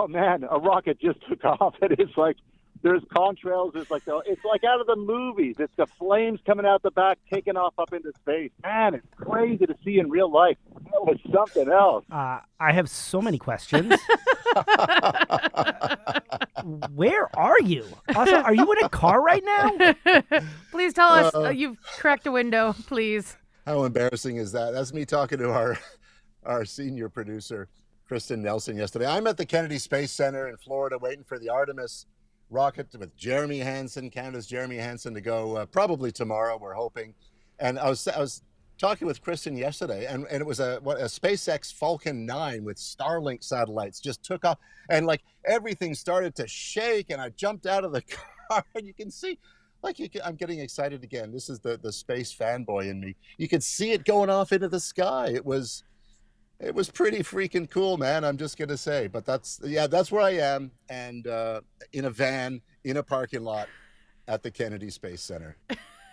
Oh man, a rocket just took off, and it's like there's contrails. It's like out of the movies. It's the flames coming out the back, taking off up into space. Man, it's crazy to see in real life. That was something else. I have so many questions. Where are you? Also, are you in a car right now? Please tell us you've cracked a window, please. How embarrassing is that? That's me talking to our senior producer, Kristen Nelson, yesterday. I'm at the Kennedy Space Center in Florida waiting for the Artemis rocket with Jeremy Hansen, Canada's Jeremy Hansen, to go probably tomorrow, we're hoping. And I was talking with Kristen yesterday, and it was a SpaceX Falcon 9 with Starlink satellites just took off, and like everything started to shake, and I jumped out of the car, and you can see, I'm getting excited again. This is the space fanboy in me. You could see it going off into the sky. It was pretty freaking cool, man. I'm just gonna say, but that's where I am, and in a van in a parking lot at the Kennedy Space Center.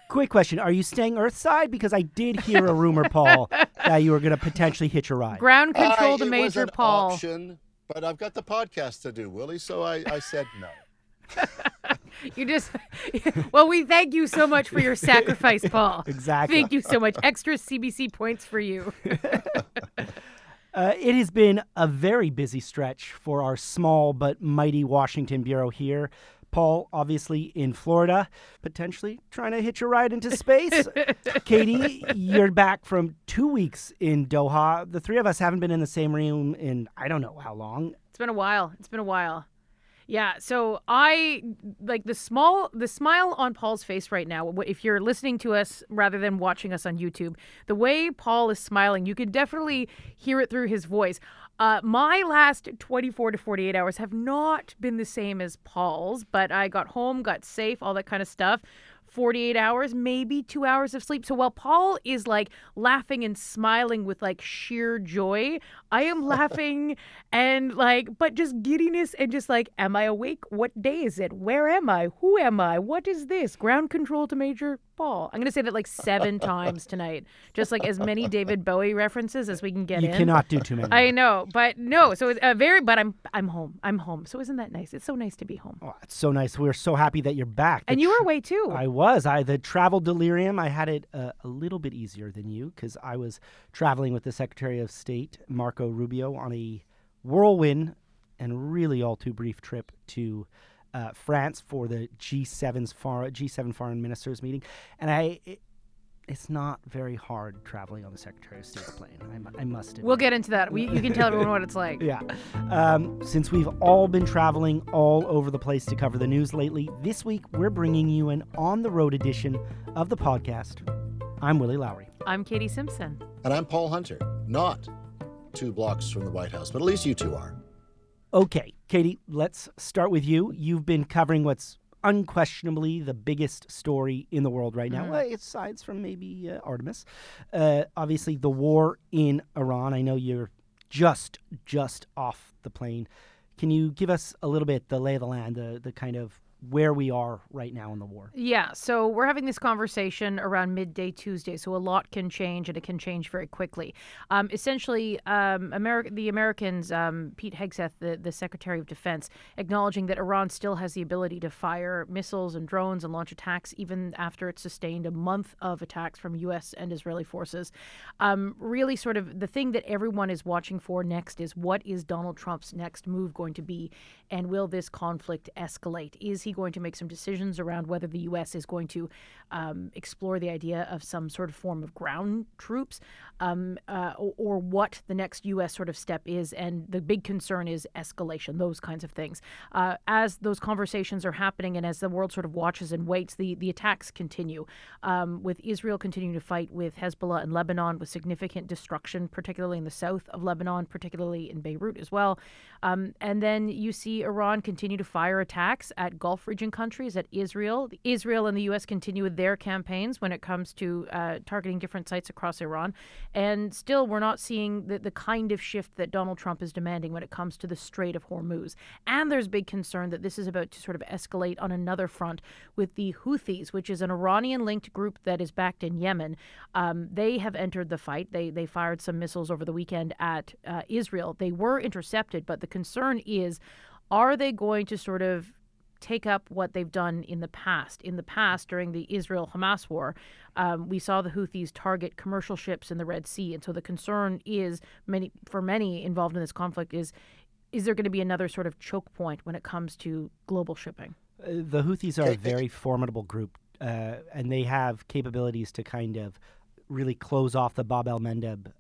Quick question: are you staying Earthside? Because I did hear a rumor, Paul, that you were going to potentially hitch a ride. Ground control to Major Paul. Option, but I've got the podcast to do, Willie. So I said no. Well, we thank you so much for your sacrifice, Paul. Exactly. Thank you so much. Extra CBC points for you. It has been a very busy stretch for our small but mighty Washington bureau here. Paul, obviously in Florida, potentially trying to hitch a ride into space. Katie, you're back from 2 weeks in Doha. The three of us haven't been in the same room in I don't know how long. It's been a while. Yeah, so I like the smile on Paul's face right now. If you're listening to us rather than watching us on YouTube, the way Paul is smiling, you can definitely hear it through his voice. My last 24 to 48 hours have not been the same as Paul's, but I got home, got safe, all that kind of stuff. 48 hours, maybe 2 hours of sleep. So while Paul is like laughing and smiling with like sheer joy, I am laughing and but just giddiness and just like, am I awake? What day is it? Where am I? Who am I? What is this? Ground control to Major Paul. I'm going to say that like 7 times tonight. Just like as many David Bowie references as we can get in. You cannot do too many. I know, but no. So it's but I'm home. I'm home. So isn't that nice? It's so nice to be home. Oh, it's so nice. We're so happy that you're back. And you were away too. I was. The travel delirium, I had it a little bit easier than you because I was traveling with the Secretary of State, Marco Rubio, on a whirlwind and really all too brief trip to France for the G7 foreign ministers meeting. And it's not very hard traveling on the Secretary of State's plane. I must admit. We'll get into that. You can tell everyone what it's like. Yeah. Since we've all been traveling all over the place to cover the news lately, this week we're bringing you an on-the-road edition of the podcast. I'm Willy Lowry. I'm Katie Simpson. And I'm Paul Hunter. Not 2 blocks from the White House, but at least you two are. Okay, Katie, let's start with you. You've been covering what's unquestionably the biggest story in the world right now, aside from maybe Artemis. Obviously, the war in Iran. I know you're just off the plane. Can you give us a little bit the lay of the land, the kind of where we are right now in the war? Yeah, so we're having this conversation around midday Tuesday, so a lot can change, and it can change very quickly. Essentially, the Americans, Pete Hegseth, the Secretary of Defense, acknowledging that Iran still has the ability to fire missiles and drones and launch attacks even after it's sustained a month of attacks from U.S. and Israeli forces. Really sort of the thing that everyone is watching for next is what is Donald Trump's next move going to be, and will this conflict escalate? Is he going to make some decisions around whether the U.S. is going to explore the idea of some sort of form of ground troops or what the next U.S. sort of step is? And the big concern is escalation, those kinds of things. As those conversations are happening and as the world sort of watches and waits, the attacks continue, with Israel continuing to fight with Hezbollah in Lebanon with significant destruction, particularly in the south of Lebanon, particularly in Beirut as well. And then you see Iran continue to fire attacks at Gulf Gulf region countries, that Israel and the U.S. continue with their campaigns when it comes to targeting different sites across Iran. And still, we're not seeing the kind of shift that Donald Trump is demanding when it comes to the Strait of Hormuz. And there's big concern that this is about to sort of escalate on another front with the Houthis, which is an Iranian-linked group that is backed in Yemen. They have entered the fight. They fired some missiles over the weekend at Israel. They were intercepted, but the concern is, are they going to sort of take up what they've done in the past? In the past, during the Israel-Hamas war, we saw the Houthis target commercial ships in the Red Sea. And so the concern is, for many involved in this conflict, is there going to be another sort of choke point when it comes to global shipping? The Houthis are a very formidable group, and they have capabilities to kind of really close off the Bab el-Mandeb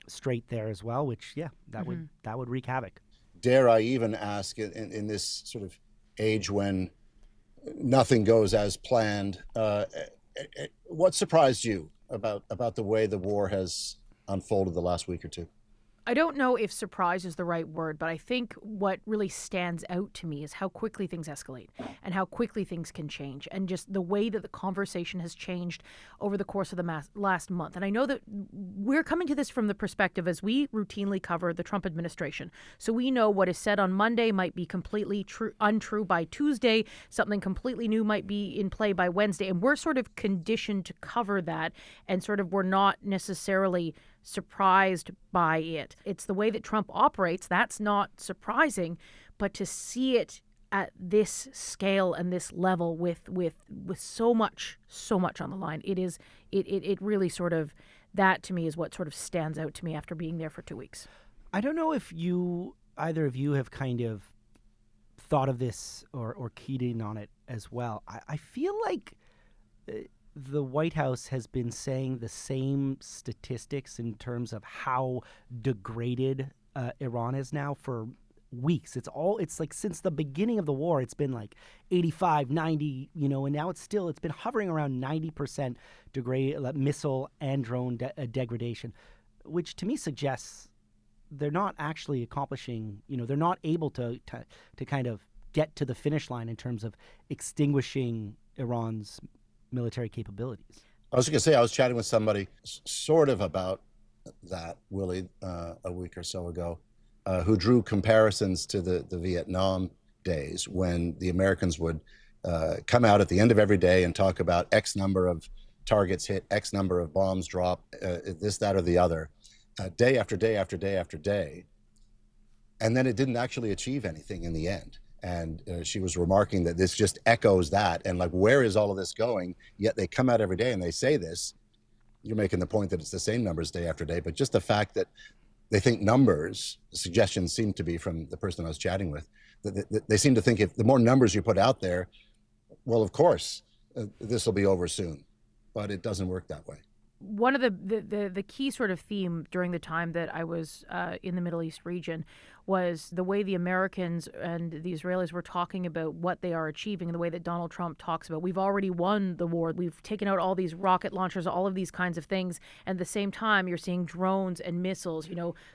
Strait there as well, which, that would wreak havoc. Dare I even ask, in this sort of age when nothing goes as planned, what surprised you about the way the war has unfolded the last week or two? I don't know if surprise is the right word, but I think what really stands out to me is how quickly things escalate and how quickly things can change, and just the way that the conversation has changed over the course of the last month. And I know that we're coming to this from the perspective as we routinely cover the Trump administration. So we know what is said on Monday might be completely untrue by Tuesday. Something completely new might be in play by Wednesday. And we're sort of conditioned to cover that, and sort of we're not necessarily surprised by it. It's the way that Trump operates. That's not surprising, but to see it at this scale and this level with so much on the line, it really sort of, that to me is what sort of stands out to me after being there for 2 weeks. I don't know if either of you have kind of thought of this or keyed in on it as well. I feel like the White House has been saying the same statistics in terms of how degraded Iran is now for weeks. It's like since the beginning of the war, it's been like 85, 90, and now it's been hovering around 90% missile and drone degradation, which to me suggests they're not actually accomplishing, they're not able to kind of get to the finish line in terms of extinguishing Iran's military capabilities. I was going to say, I was chatting with somebody sort of about that, Willie, a week or so ago, who drew comparisons to the Vietnam days when the Americans would come out at the end of every day and talk about X number of targets hit, X number of bombs dropped, this, that, or the other, day after day after day after day. And then it didn't actually achieve anything in the end. And she was remarking that this just echoes that. And like, where is all of this going? Yet they come out every day and they say this. You're making the point that it's the same numbers day after day, but just the fact that they think numbers, suggestions seem to be from the person I was chatting with, that they seem to think if the more numbers you put out there, well, of course, this will be over soon. But it doesn't work that way. One of the key sort of theme during the time that I was in the Middle East region was the way the Americans and the Israelis were talking about what they are achieving, and the way that Donald Trump talks about, we've already won the war, we've taken out all these rocket launchers, all of these kinds of things. And at the same time, you're seeing drones and missiles,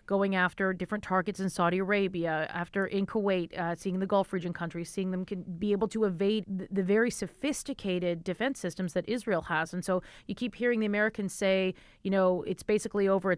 going after different targets in Saudi Arabia, in Kuwait, seeing the Gulf region countries, seeing them be able to evade the very sophisticated defense systems that Israel has. And so you keep hearing the Americans say, it's basically over,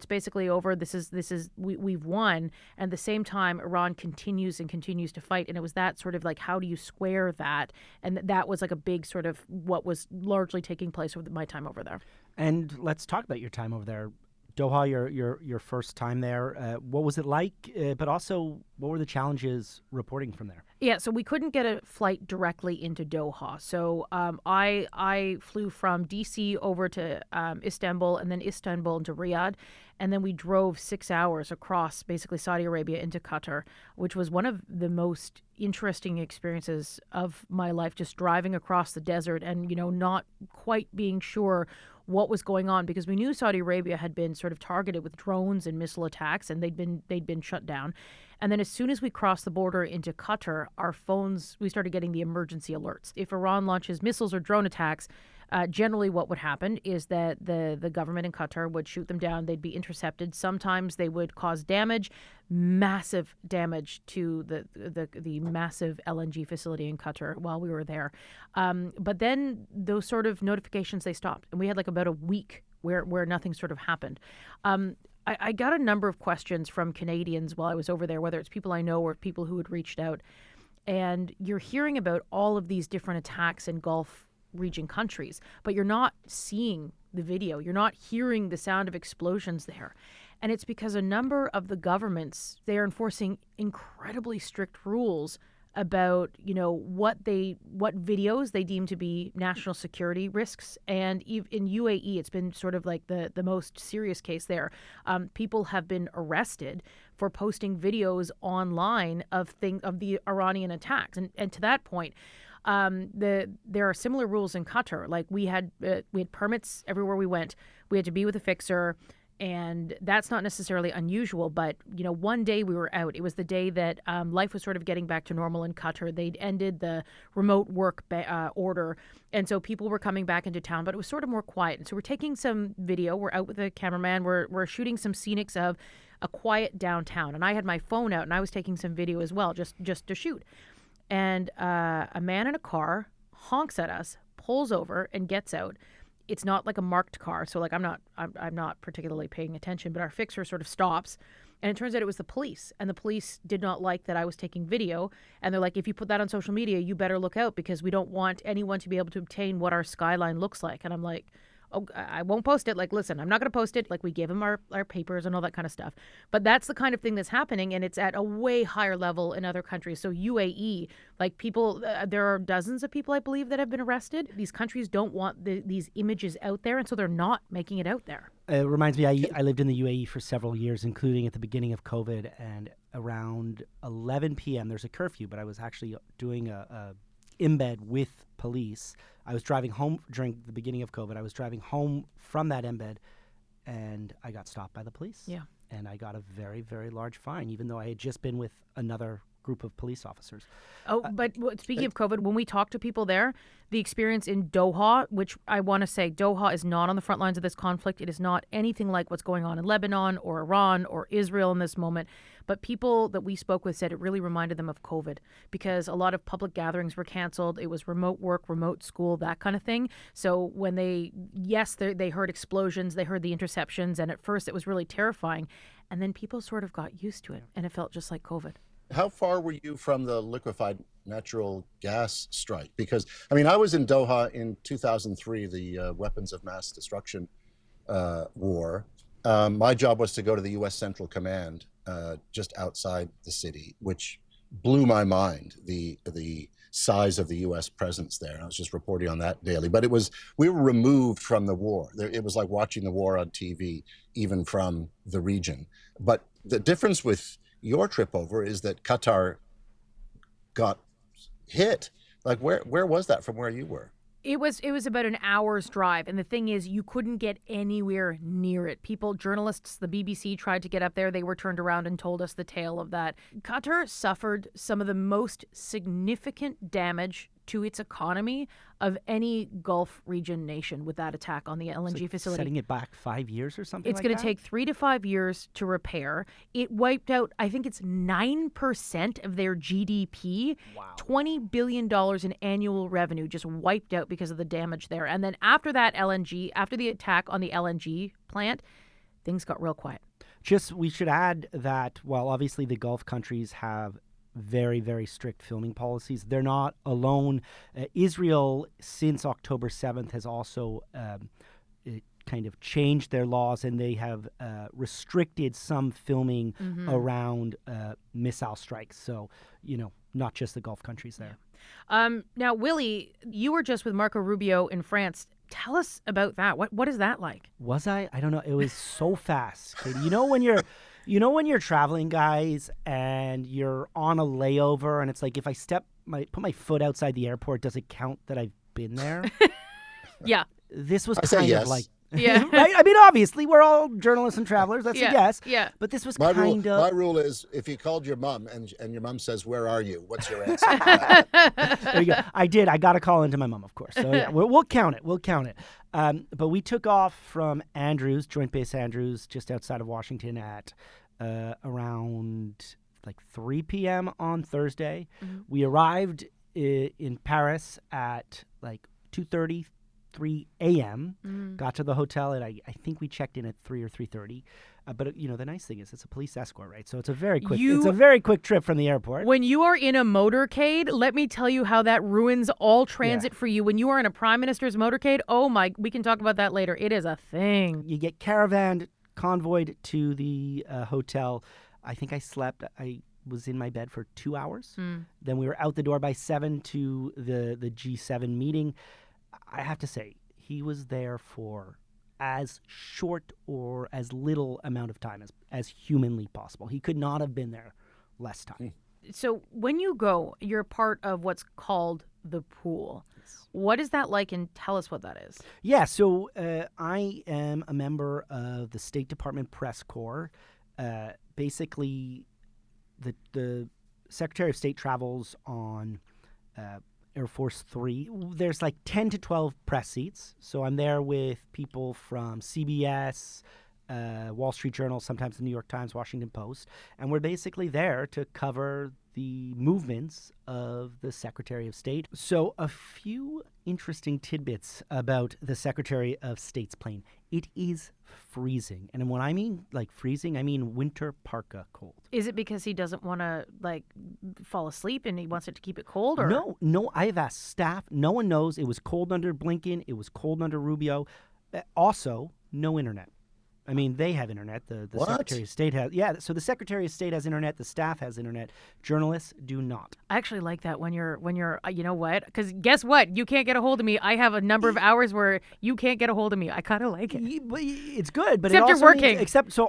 we've won. And at the same time, Iran continues to fight. And it was that sort of like, how do you square that? And that was like a big sort of what was largely taking place with my time over there. And let's talk about your time over there. Doha, your first time there. What was it like? But also, what were the challenges reporting from there? Yeah, so we couldn't get a flight directly into Doha. So I flew from D.C. over to Istanbul, and then Istanbul into Riyadh. And then we drove 6 hours across basically Saudi Arabia into Qatar, which was one of the most interesting experiences of my life, just driving across the desert and, not quite being sure what was going on, because we knew Saudi Arabia had been sort of targeted with drones and missile attacks, and they'd been shut down. And then as soon as we crossed the border into Qatar, our phones, we started getting the emergency alerts. If Iran launches missiles or drone attacks, Generally, what would happen is that the government in Qatar would shoot them down. They'd be intercepted. Sometimes they would cause damage, massive damage to the massive LNG facility in Qatar while we were there. But then those sort of notifications, they stopped. And we had like about a week where nothing sort of happened. I got a number of questions from Canadians while I was over there, whether it's people I know or people who had reached out. And you're hearing about all of these different attacks in Gulf region countries, but you're not seeing the video. You're not hearing the sound of explosions there. And it's because a number of the governments, they are enforcing incredibly strict rules about, what videos they deem to be national security risks. And in UAE, it's been sort of like the most serious case there. People have been arrested for posting videos online of the Iranian attacks. And to that point, there are similar rules in Qatar. Like we had permits everywhere we went. We had to be with a fixer. And that's not necessarily unusual, but, one day we were out. It was the day that life was sort of getting back to normal in Qatar. They'd ended the remote work order, and so people were coming back into town, but it was sort of more quiet. And so we're taking some video. We're out with a cameraman. We're shooting some scenics of a quiet downtown. And I had my phone out, and I was taking some video as well, just to shoot. And a man in a car honks at us, pulls over, and gets out. It's not like a marked car, so like I'm not particularly paying attention, but our fixer sort of stops, and it turns out it was the police, and the police did not like that I was taking video, and they're like, if you put that on social media, you better look out because we don't want anyone to be able to obtain what our skyline looks like. And I'm like, oh, I won't post it. Like, listen, I'm not going to post it. Like, we gave them our papers and all that kind of stuff. But that's the kind of thing that's happening, and it's at a way higher level in other countries. So UAE, like people, there are dozens of people, I believe, that have been arrested. These countries don't want these images out there, and so they're not making it out there. It reminds me, I lived in the UAE for several years, including at the beginning of COVID, and around 11 p.m., there's a curfew, but I was actually doing a embed with police. I was driving home during the beginning of COVID. I was driving home from that embed, and I got stopped by the police. Yeah. And I got a very, very large fine, even though I had just been with another group of police officers. Oh, but speaking of COVID, when we talk to people there, the experience in Doha, which I want to say, Doha is not on the front lines of this conflict. It is not anything like what's going on in Lebanon or Iran or Israel in this moment. But people that we spoke with said it really reminded them of COVID because a lot of public gatherings were canceled. It was remote work, remote school, that kind of thing. So when they heard explosions, they heard the interceptions, and at first it was really terrifying. And then people sort of got used to it, and it felt just like COVID. How far were you from the liquefied natural gas strike? Because, I mean, I was in Doha in 2003, the weapons of mass destruction war. My job was to go to the U.S. Central Command just outside the city, which blew my mind, the size of the U.S. presence there. I was just reporting on that daily. But we were removed from the war. It was like watching the war on TV, even from the region. But the difference with your trip over is that Qatar got hit. Like where was that from where you were? It was about an hour's drive, and the thing is, you couldn't get anywhere near it. Journalists, the BBC tried to get up there. They were turned around and told us the tale of that. Qatar suffered some of the most significant damage to its economy of any Gulf region nation with that attack on the LNG facility. Setting it back 5 years or something It's going to take 3 to 5 years to repair. It wiped out, I think it's 9% of their GDP. Wow. $20 billion in annual revenue just wiped out because of the damage there. And then after that after the attack on the LNG plant, things got real quiet. We should add that while obviously the Gulf countries have very, very strict filming policies, they're not alone. Israel, since October 7th, has also kind of changed their laws, and they have restricted some filming around missile strikes. So, not just the Gulf countries there. Now, Willy, you were just with Marco Rubio in France. Tell us about that. What is that like? Was I? I don't know. It was so fast. Katie. When you're traveling, guys, and you're on a layover, and it's like if I put my foot outside the airport, does it count that I've been there? Yeah. This was I say kind yes. of like Yeah. Right? I mean, obviously, we're all journalists and travelers. That's a guess. Yeah. But this was My kind of... my rule is, if you called your mom and your mom says, "Where are you?" What's your answer? There you go. I did. I got a call into my mom, of course. So yeah, we'll count it. We'll count it. But we took off from Andrews, Joint Base Andrews, just outside of Washington at around like 3 p.m. on Thursday. Mm-hmm. We arrived in Paris at like 2:30, 3 a.m. Got to the hotel at I think we checked in at 3 or 3:30. But the nice thing is it's a police escort, right? So it's a very quick trip from the airport. When you are in a motorcade, let me tell you how that ruins all transit for you. When you are in a prime minister's motorcade, we can talk about that later. It is a thing. You get caravanned, convoyed to the hotel. I think I was in my bed for 2 hours. Then we were out the door by 7 to the G7 meeting. I have to say, he was there for as short or as little amount of time as humanly possible. He could not have been there less time. So when you go, you're part of what's called the pool. Yes. What is that like, and tell us what that is? Yeah, so I am a member of the State Department Press Corps. Basically, the Secretary of State travels on Air Force 3. There's like 10 to 12 press seats. So I'm there with people from CBS, Wall Street Journal, sometimes the New York Times, Washington Post. And we're basically there to cover the movements of the Secretary of State. So a few interesting tidbits about the Secretary of State's plane. It is freezing. And when I mean like freezing, I mean winter parka cold. Is it because he doesn't want to fall asleep and he wants it to keep it cold? Or? No. I've asked staff. No one knows. It was cold under Blinken. It was cold under Rubio. Also, no internet. I mean, they have internet. The Secretary of State has. Yeah, so the Secretary of State has internet. The staff has internet. Journalists do not. I actually like that when you're you know what? Because guess what? You can't get a hold of me. I have a number of hours where you can't get a hold of me. I kind of like it. It's good, but except it also you're working.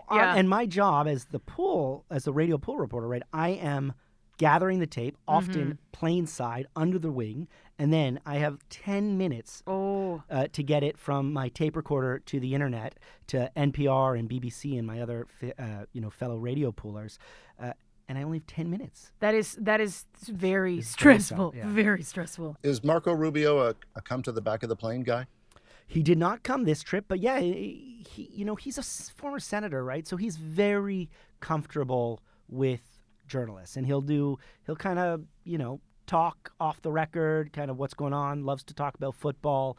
And my job as the radio pool reporter, right? I am gathering the tape, often plain side, under the wing, and then I have 10 minutes to get it from my tape recorder to the internet, to NPR and BBC and my other fellow radio poolers, and I only have 10 minutes. That is very stressful. Very stressful. Is Marco Rubio a come to the back of the plane guy? He did not come this trip, but yeah, he's a former senator, right? So he's very comfortable with journalists, and he'll kind of talk off the record, kind of what's going on, loves to talk about football.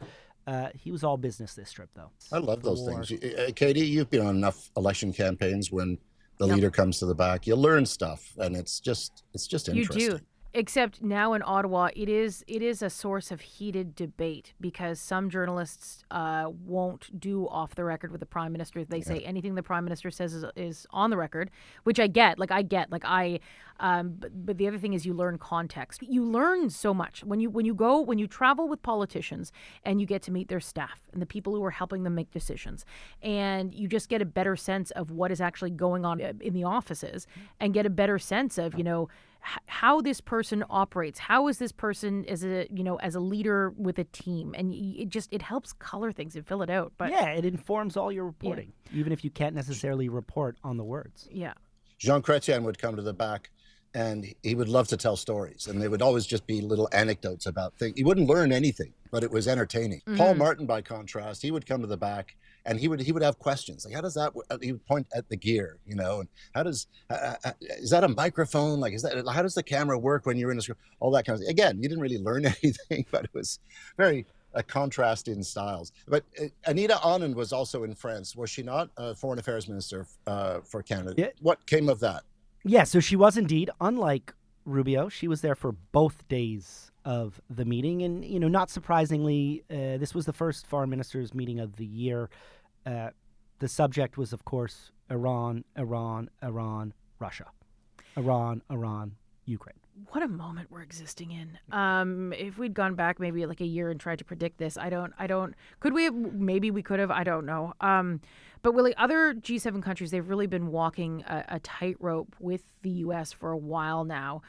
He was all business this trip, though. I love those things. Katie, you've been on enough election campaigns when the leader comes to the back. You learn stuff, and it's just interesting. You do. Except now in Ottawa, it is a source of heated debate because some journalists won't do off the record with the Prime Minister. They say anything the Prime Minister says is on the record, which I get. But the other thing is you learn context. You learn so much when you travel with politicians and you get to meet their staff and the people who are helping them make decisions, and you just get a better sense of what is actually going on in the offices and get a better sense of how this person operates. How is this person as a leader with a team? And it helps color things and fill it out. But yeah, it informs all your reporting, even if you can't necessarily report on the words. Yeah. Jean Chrétien would come to the back, and he would love to tell stories, and they would always just be little anecdotes about things. He wouldn't learn anything, but it was entertaining. Paul Martin, by contrast, he would come to the back, and he would have questions like, how does that? He would point at the gear, and how does is that a microphone? Like, how does the camera work when you're in a script? All that kind of thing. Again, you didn't really learn anything, but it was very a contrast in styles. But Anita Anand was also in France, was she not? Foreign Affairs Minister for Canada. Yeah. What came of that? Yeah, so she was indeed. Unlike Rubio, she was there for both days of the meeting. And, not surprisingly, this was the first foreign ministers meeting of the year. The subject was, of course, Iran, Russia. Iran, Ukraine. What a moment we're existing in. If we'd gone back maybe like a year and tried to predict this, could we have? Maybe we could have. I don't know. But Willy, other G7 countries, they've really been walking a tightrope with the U.S. for a while now.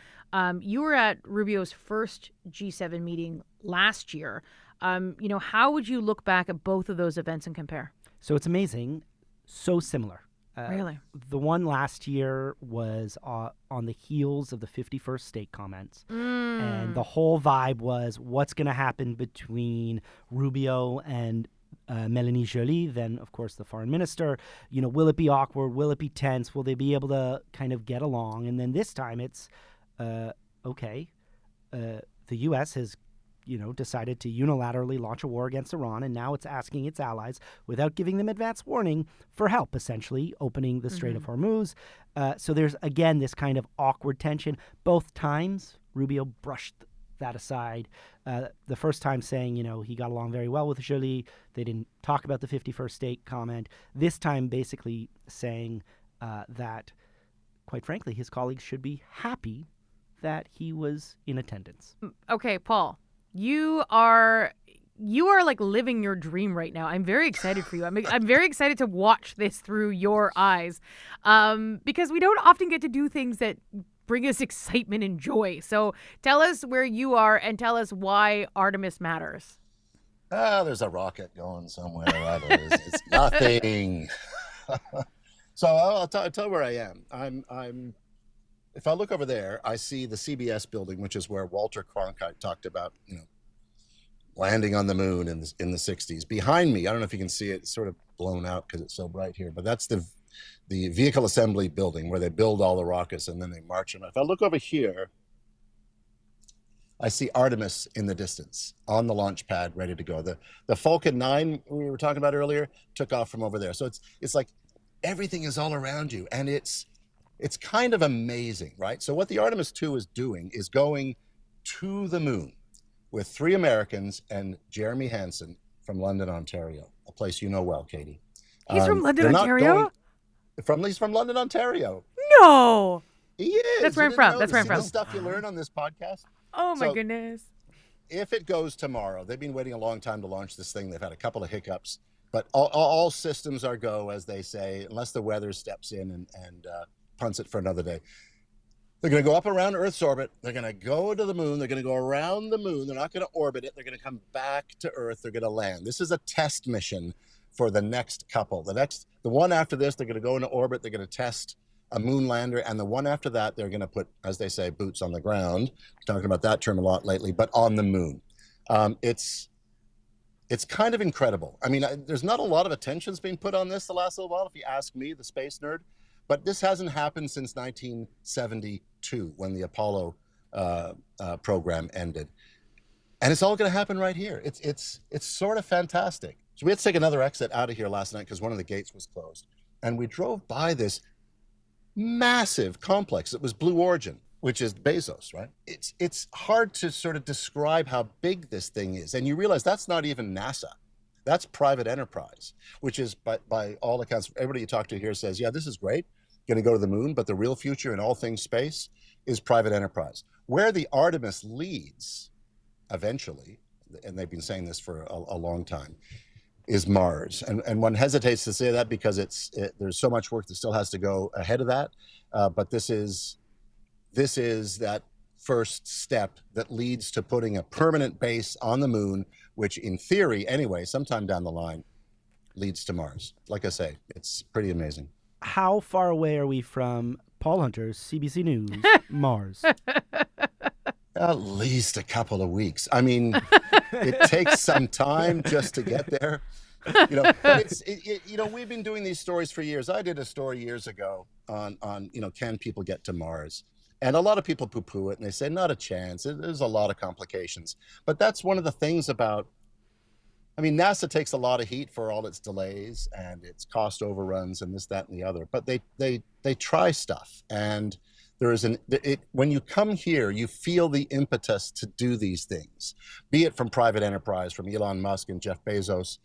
You were at Rubio's first G7 meeting last year. How would you look back at both of those events and compare? So it's amazing. So similar. Really? The one last year was on the heels of the 51st state comments. And the whole vibe was what's going to happen between Rubio and Mélanie Joly, then, of course, the foreign minister. Will it be awkward? Will it be tense? Will they be able to kind of get along? And then this time it's, okay, the U.S. has decided to unilaterally launch a war against Iran, and now it's asking its allies, without giving them advance warning, for help, essentially, opening the Strait of Hormuz. So there's, again, this kind of awkward tension. Both times, Rubio brushed that aside. The first time saying, he got along very well with Joly. They didn't talk about the 51st state comment. This time basically saying that, quite frankly, his colleagues should be happy that he was in attendance. Okay, Paul. You are like living your dream right now. I'm very excited for you. I'm very excited to watch this through your eyes, because we don't often get to do things that bring us excitement and joy. So tell us where you are and tell us why Artemis matters. There's a rocket going somewhere. It's nothing. So I'll tell you where I am. I'm. If I look over there, I see the CBS building, which is where Walter Cronkite talked about, landing on the moon in the 60s. Behind me, I don't know if you can see it, it's sort of blown out because it's so bright here, but that's the vehicle assembly building where they build all the rockets and then they march them. If I look over here, I see Artemis in the distance on the launch pad, ready to go. The Falcon 9 we were talking about earlier took off from over there. So it's like everything is all around you, and it's kind of amazing, right? So what the Artemis 2 is doing is going to the moon with 3 Americans and Jeremy Hansen from London, Ontario, a place you know well, Katie. He's from London, Ontario? He's from London, Ontario. No. He is. That's where I'm from. That's where I'm from. The stuff you learn on this podcast. Oh, my goodness. If it goes tomorrow, they've been waiting a long time to launch this thing. They've had a couple of hiccups, but all systems are go, as they say, unless the weather steps in and punts it for another day. They're going to go up around Earth's orbit. They're going to go to the moon. They're going to go around the moon. They're not going to orbit it. They're going to come back to Earth. They're going to land. This is a test mission for the next couple. The one after this, they're going to go into orbit. They're going to test a moon lander. And the one after that, they're going to put, as they say, boots on the ground. We're talking about that term a lot lately, but on the moon. It's kind of incredible. I mean, there's not a lot of attention's being put on this the last little while, if you ask me, the space nerd. But this hasn't happened since 1972, when the Apollo program ended, and it's all going to happen right here. It's sort of fantastic. So we had to take another exit out of here last night because one of the gates was closed, and we drove by this massive complex. It was Blue Origin, which is Bezos, right? It's hard to sort of describe how big this thing is, and you realize that's not even NASA. That's private enterprise, which is, by all accounts, everybody you talk to here says, yeah, this is great, going to go to the moon, but the real future in all things space is private enterprise. Where the Artemis leads, eventually, and they've been saying this for a long time, is Mars. And one hesitates to say that because there's so much work that still has to go ahead of that. But this is that first step that leads to putting a permanent base on the moon, which in theory, anyway, sometime down the line, leads to Mars. Like I say, it's pretty amazing. How far away are we from Paul Hunter's CBC News Mars? At least a couple of weeks. I mean, it takes some time just to get there. We've been doing these stories for years. I did a story years ago on can people get to Mars? And a lot of people poo-poo it, and they say, not a chance. There's a lot of complications. But that's one of the things about, NASA takes a lot of heat for all its delays and its cost overruns and this, that, and the other. But they try stuff. And when you come here, you feel the impetus to do these things, be it from private enterprise, from Elon Musk and Jeff Bezos,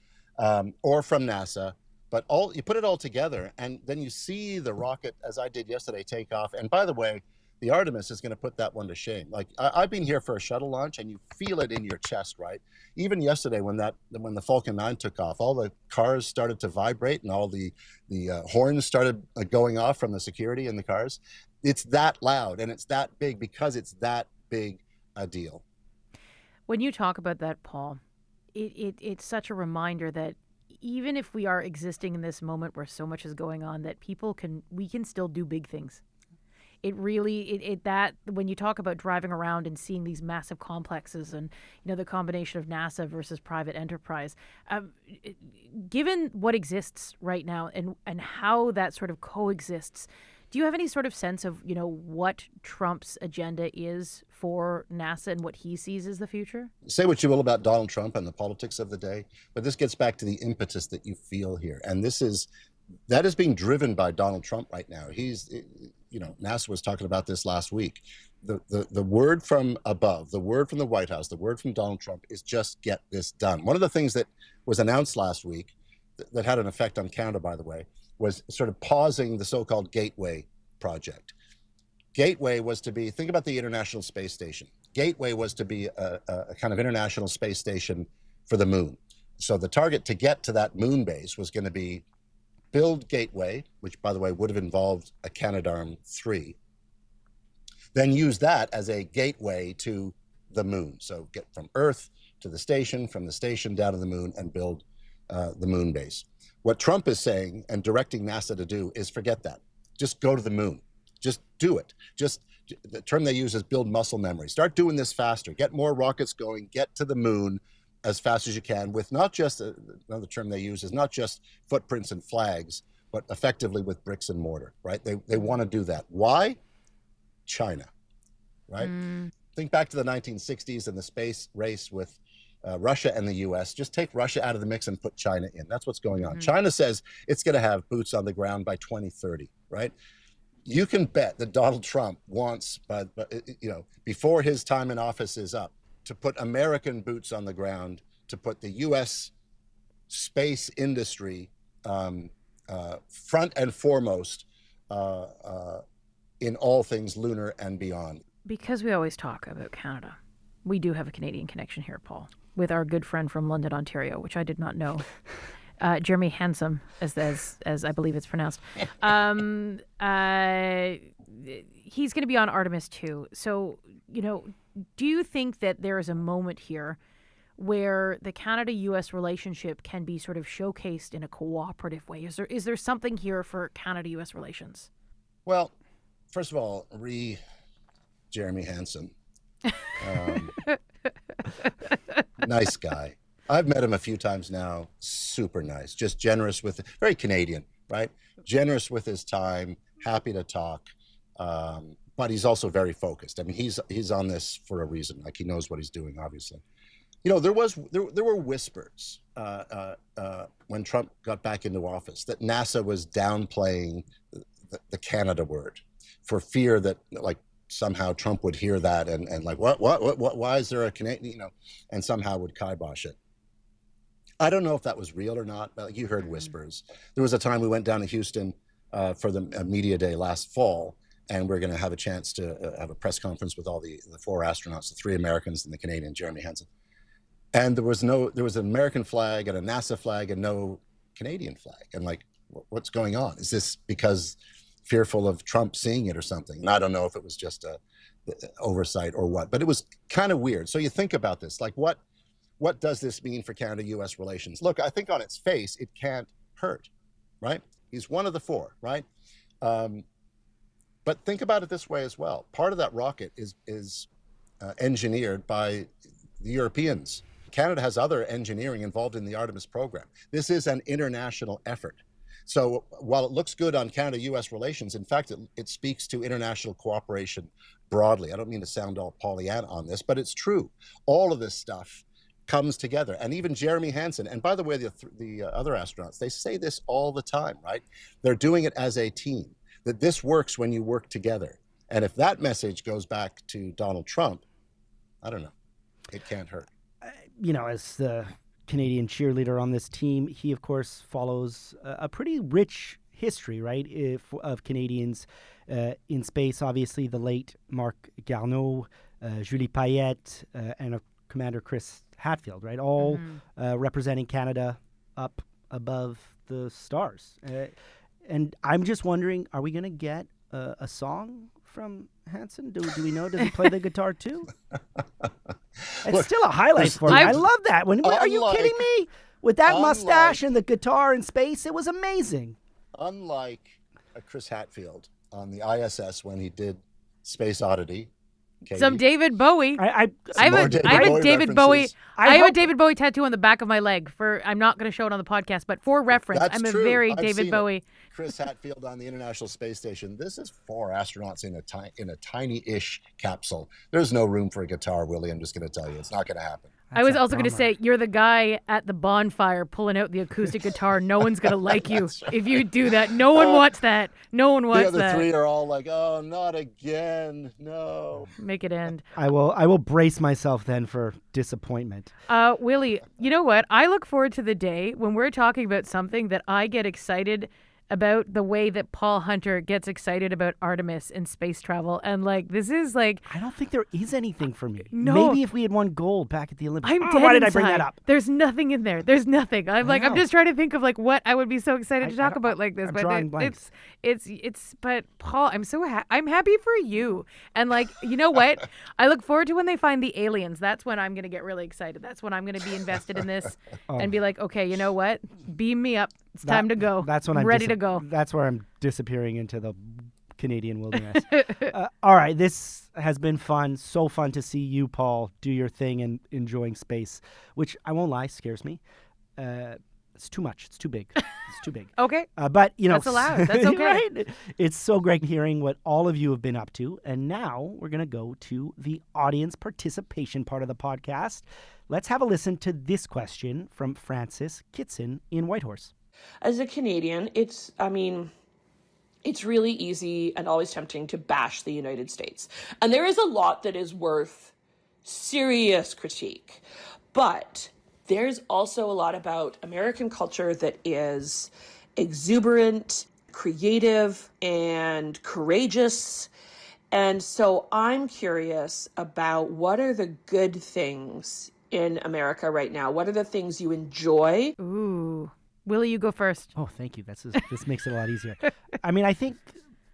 or from NASA. But you put it all together, and then you see the rocket, as I did yesterday, take off. And by the way, the Artemis is going to put that one to shame. Like I've been here for a shuttle launch, and you feel it in your chest, right? Even yesterday, when the Falcon 9 took off, all the cars started to vibrate, and all the horns started going off from the security in the cars. It's that loud, and it's that big because it's that big a deal. When you talk about that, Paul, it's such a reminder that even if we are existing in this moment where so much is going on, that we can still do big things. It really, that when you talk about driving around and seeing these massive complexes and, the combination of NASA versus private enterprise, given what exists right now and how that sort of coexists, do you have any sort of sense of, what Trump's agenda is for NASA and what he sees as the future? Say what you will about Donald Trump and the politics of the day, but this gets back to the impetus that you feel here. And that is being driven by Donald Trump right now. NASA was talking about this last week. The word from above, the word from the White House, the word from Donald Trump is just get this done. One of the things that was announced last week that had an effect on Canada, by the way, was sort of pausing the so-called Gateway project. Gateway was to be, think about the International Space Station. Gateway was to be a kind of international space station for the moon. So the target to get to that moon base was going to be build Gateway, which, by the way, would have involved a Canadarm3, then use that as a gateway to the moon. So get from Earth to the station, from the station down to the moon, and build the moon base. What Trump is saying and directing NASA to do is forget that. Just go to the moon. Just do it. The term they use is build muscle memory. Start doing this faster. Get more rockets going. Get to the moon as fast as you can with not just, another term they use is not just footprints and flags, but effectively with bricks and mortar, right? They want to do that. Why? China, right? Think back to the 1960s and the space race with Russia and the US. Just take Russia out of the mix and put China in. That's what's going on. China says it's going to have boots on the ground by 2030, right? You can bet that Donald Trump wants, before his time in office is up, to put American boots on the ground, to put the U.S. space industry front and foremost in all things lunar and beyond. Because we always talk about Canada, we do have a Canadian connection here, Paul, with our good friend from London, Ontario, which I did not know. Jeremy Handsome, as I believe it's pronounced. He's going to be on Artemis too. So, do you think that there is a moment here where the Canada-U.S. relationship can be sort of showcased in a cooperative way? Is there something here for Canada-U.S. relations? Well, first of all, Jeremy Hansen. Nice guy. I've met him a few times now. Super nice. Just generous very Canadian, right? Generous with his time, happy to talk. But he's also very focused. I mean, he's on this for a reason. Like, he knows what he's doing, obviously. There were whispers when Trump got back into office that NASA was downplaying the Canada word for fear that, like, somehow Trump would hear that and like, what, why is there a Canadian, and somehow would kibosh it. I don't know if that was real or not, but you heard whispers. There was a time we went down to Houston for the media day last fall, and we're going to have a chance to have a press conference with all the 4 astronauts, the 3 Americans and the Canadian, Jeremy Hansen. And there was an American flag and a NASA flag and no Canadian flag. And like, what's going on? Is this because fearful of Trump seeing it or something? And I don't know if it was just a oversight or what, but it was kind of weird. So you think about this, like, what does this mean for Canada-U.S. relations? Look, I think on its face, it can't hurt, right? He's one of the 4, right? But think about it this way as well. Part of that rocket is engineered by the Europeans. Canada has other engineering involved in the Artemis program. This is an international effort. So while it looks good on Canada-U.S. relations, in fact, it speaks to international cooperation broadly. I don't mean to sound all Pollyanna on this, but it's true. All of this stuff comes together. And even Jeremy Hansen, and by the way, the other astronauts, they say this all the time, right? They're doing it as a team, that this works when you work together. And if that message goes back to Donald Trump, I don't know, it can't hurt. As the Canadian cheerleader on this team, he, of course, follows a pretty rich history, right, of Canadians in space. Obviously, the late Marc Garneau, Julie Payette, and Commander Chris Hadfield, right, all representing Canada up above the stars. And I'm just wondering, are we going to get a song from Hansen? Do we know? Does he play the guitar too? It's still a highlight for me. I love that. Are you kidding me? with that mustache and the guitar in space, it was amazing. Unlike Chris Hadfield on the ISS when he did Space Oddity. Katie. Some David Bowie. I have a David Bowie. I have a David Bowie tattoo on the back of my leg. I'm not going to show it on the podcast, but for reference, I'm a very David Bowie. Chris Hadfield on the International Space Station. This is 4 astronauts in a tiny-ish capsule. There's no room for a guitar, Willie. I'm just going to tell you, it's not going to happen. I was also going to say, you're the guy at the bonfire pulling out the acoustic guitar. No one's going to like you if you do that. No one wants that. No one wants that. The other 3 are all like, oh, not again. No. Make it end. I will brace myself then for disappointment. Willie, you know what? I look forward to the day when we're talking about something that I get excited about the way that Paul Hunter gets excited about Artemis and space travel. And this is I don't think there is anything for me. No. Maybe if we had won gold back at the Olympics. Why did I bring that up? There's nothing in there. There's nothing. I'm just trying to think of what I would be so excited to talk about like this. I'm drawing blanks. But Paul, I'm happy for you. And you know what? I look forward to when they find the aliens. That's when I'm going to get really excited. That's when I'm going to be invested in this and be like, okay, you know what? Beam me up. It's time to go. That's when I'm ready to go. That's where I'm disappearing into the Canadian wilderness. All right, this has been fun. So fun to see you, Paul, do your thing and enjoying space, which I won't lie, scares me. It's too much. It's too big. It's too big. Okay. But, that's allowed. That's okay. Right? It's so great hearing what all of you have been up to. And now we're going to go to the audience participation part of the podcast. Let's have a listen to this question from Francis Kitson in Whitehorse. As a Canadian, it's really easy and always tempting to bash the United States. And there is a lot that is worth serious critique. But there's also a lot about American culture that is exuberant, creative, and courageous. And so I'm curious about what are the good things in America right now? What are the things you enjoy? Ooh. Willie, you go first. Oh, thank you. This makes it a lot easier. I think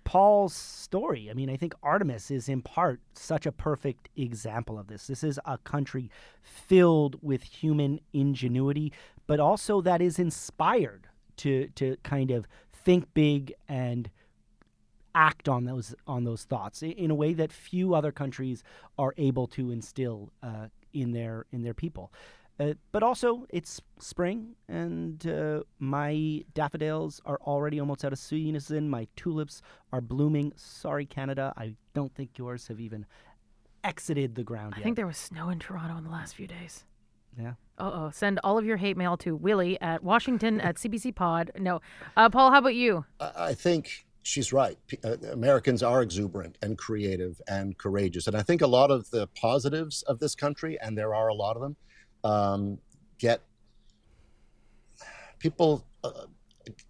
Paul's story, I think Artemis is in part such a perfect example of this. This is a country filled with human ingenuity, but also that is inspired to kind of think big and act on those thoughts in a way that few other countries are able to instill in their people. But also, it's spring, and my daffodils are already almost out of season. My tulips are blooming. Sorry, Canada. I don't think yours have even exited the ground yet. I think there was snow in Toronto in the last few days. Yeah. Uh-oh. Send all of your hate mail to Willie at Washington at CBC Pod. No. Paul, how about you? I think she's right. Americans are exuberant and creative and courageous. And I think a lot of the positives of this country, and there are a lot of them, people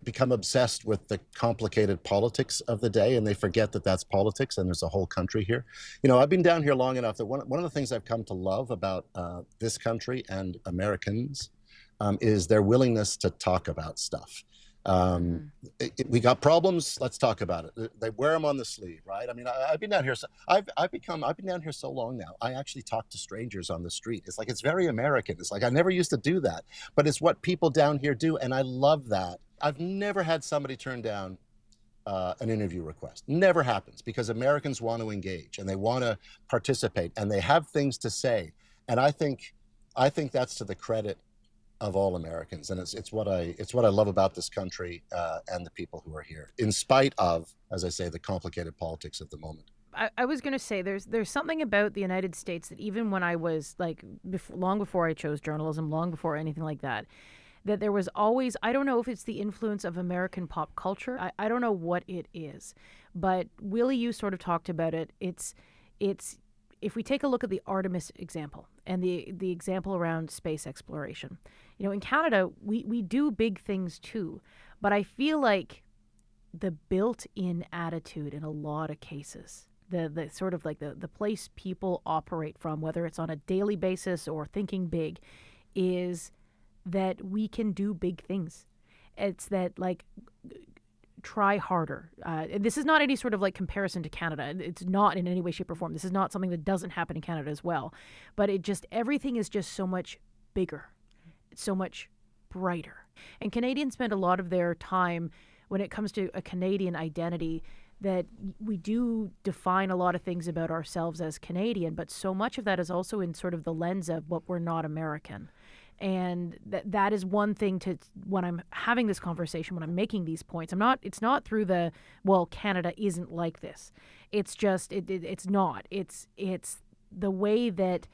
become obsessed with the complicated politics of the day, and they forget that that's politics and there's a whole country here. I've been down here long enough that one of the things I've come to love about this country and Americans is their willingness to talk about stuff. We got problems. Let's talk about it. They wear them on the sleeve, right? I've been down here. I've been down here so long now. I actually talk to strangers on the street. It's very American. It's I never used to do that, but it's what people down here do, and I love that. I've never had somebody turn down an interview request. Never happens, because Americans want to engage and they want to participate and they have things to say, and I think that's to the credit of all Americans, and it's what I love about this country and the people who are here, in spite of, as I say, the complicated politics of the moment. I was going to say there's something about the United States that even when I was long before I chose journalism, long before anything like that there was always, I don't know if it's the influence of American pop culture. I don't know what it is, but Willie, you sort of talked about it. It's if we take a look at the Artemis example and the example around space exploration, in Canada, we do big things too, but I feel like the built-in attitude in a lot of cases, the sort of the place people operate from, whether it's on a daily basis or thinking big, is that we can do big things. It's that try harder. This is not any sort of comparison to Canada. It's not in any way, shape, or form. This is not something that doesn't happen in Canada as well. But everything is just so much bigger. It's so much brighter. And Canadians spend a lot of their time when it comes to a Canadian identity that we do define a lot of things about ourselves as Canadian, but so much of that is also in sort of the lens of what we're not American. And that is one thing to, when I'm having this conversation, when I'm making these points, it's not through the, well, Canada isn't like this. It's just, it's not. It's the way that,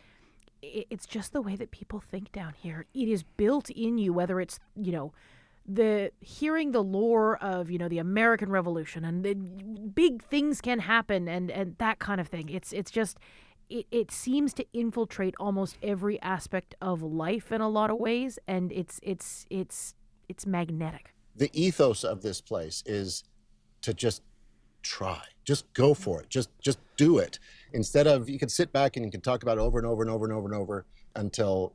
it's just the way that people think down here. It is built in you, whether it's, the hearing the lore of, the American Revolution and the big things can happen and that kind of thing. It's just, it seems to infiltrate almost every aspect of life in a lot of ways, and it's magnetic. The ethos of this place is to just try, just go for it, just do it. Instead of, you can sit back and you can talk about it over and over and over and over and over until,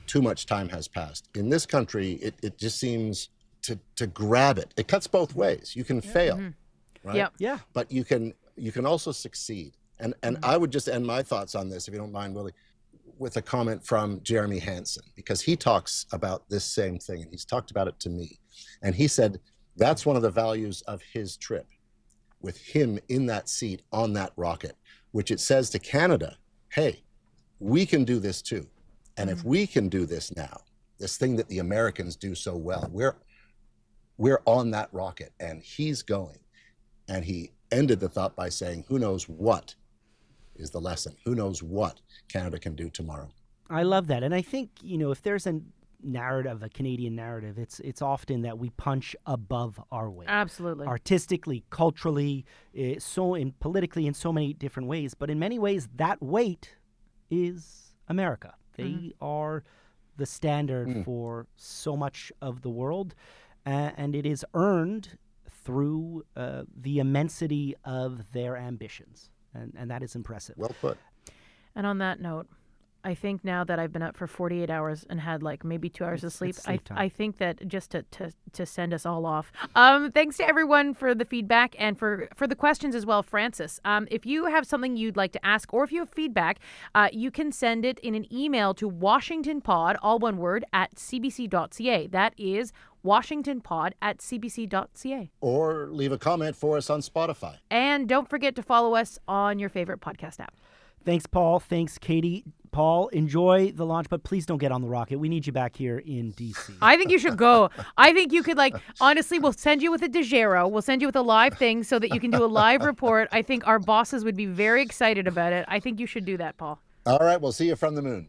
too much time has passed. In this country, it just seems to grab it. It cuts both ways. You can fail, right? Yep. Yeah. But you can also succeed. And I would just end my thoughts on this, if you don't mind, Willie, with a comment from Jeremy Hansen, because he talks about this same thing, and he's talked about it to me. And he said that's one of the values of his trip, with him in that seat on that rocket, which it says to Canada, hey, we can do this too. And if we can do this now, this thing that the Americans do so well, we're on that rocket, and he's going. And he ended the thought by saying, who knows what is the lesson? Who knows what Canada can do tomorrow? I love that. And I think, if there's a narrative, a Canadian narrative, it's often that we punch above our weight. Absolutely. Artistically, culturally, politically, in so many different ways. But in many ways, that weight is America. They are the standard for so much of the world. And it is earned through the immensity of their ambitions. And that is impressive. Well put. And on that note, I think now that I've been up for 48 hours and had maybe 2 hours of sleep, I think that just to send us all off. Thanks to everyone for the feedback and for the questions as well, Francis. If you have something you'd like to ask or if you have feedback, you can send it in an email to WashingtonPod, all one word, at CBC.ca. That is WashingtonPod at CBC.ca. Or leave a comment for us on Spotify. And don't forget to follow us on your favorite podcast app. Thanks, Paul. Thanks, Katie. Paul, enjoy the launch, but please don't get on the rocket. We need you back here in D.C. I think you should go. I think you could, honestly, we'll send you with a DeGero. We'll send you with a live thing so that you can do a live report. I think our bosses would be very excited about it. I think you should do that, Paul. All right, we'll see you from the moon.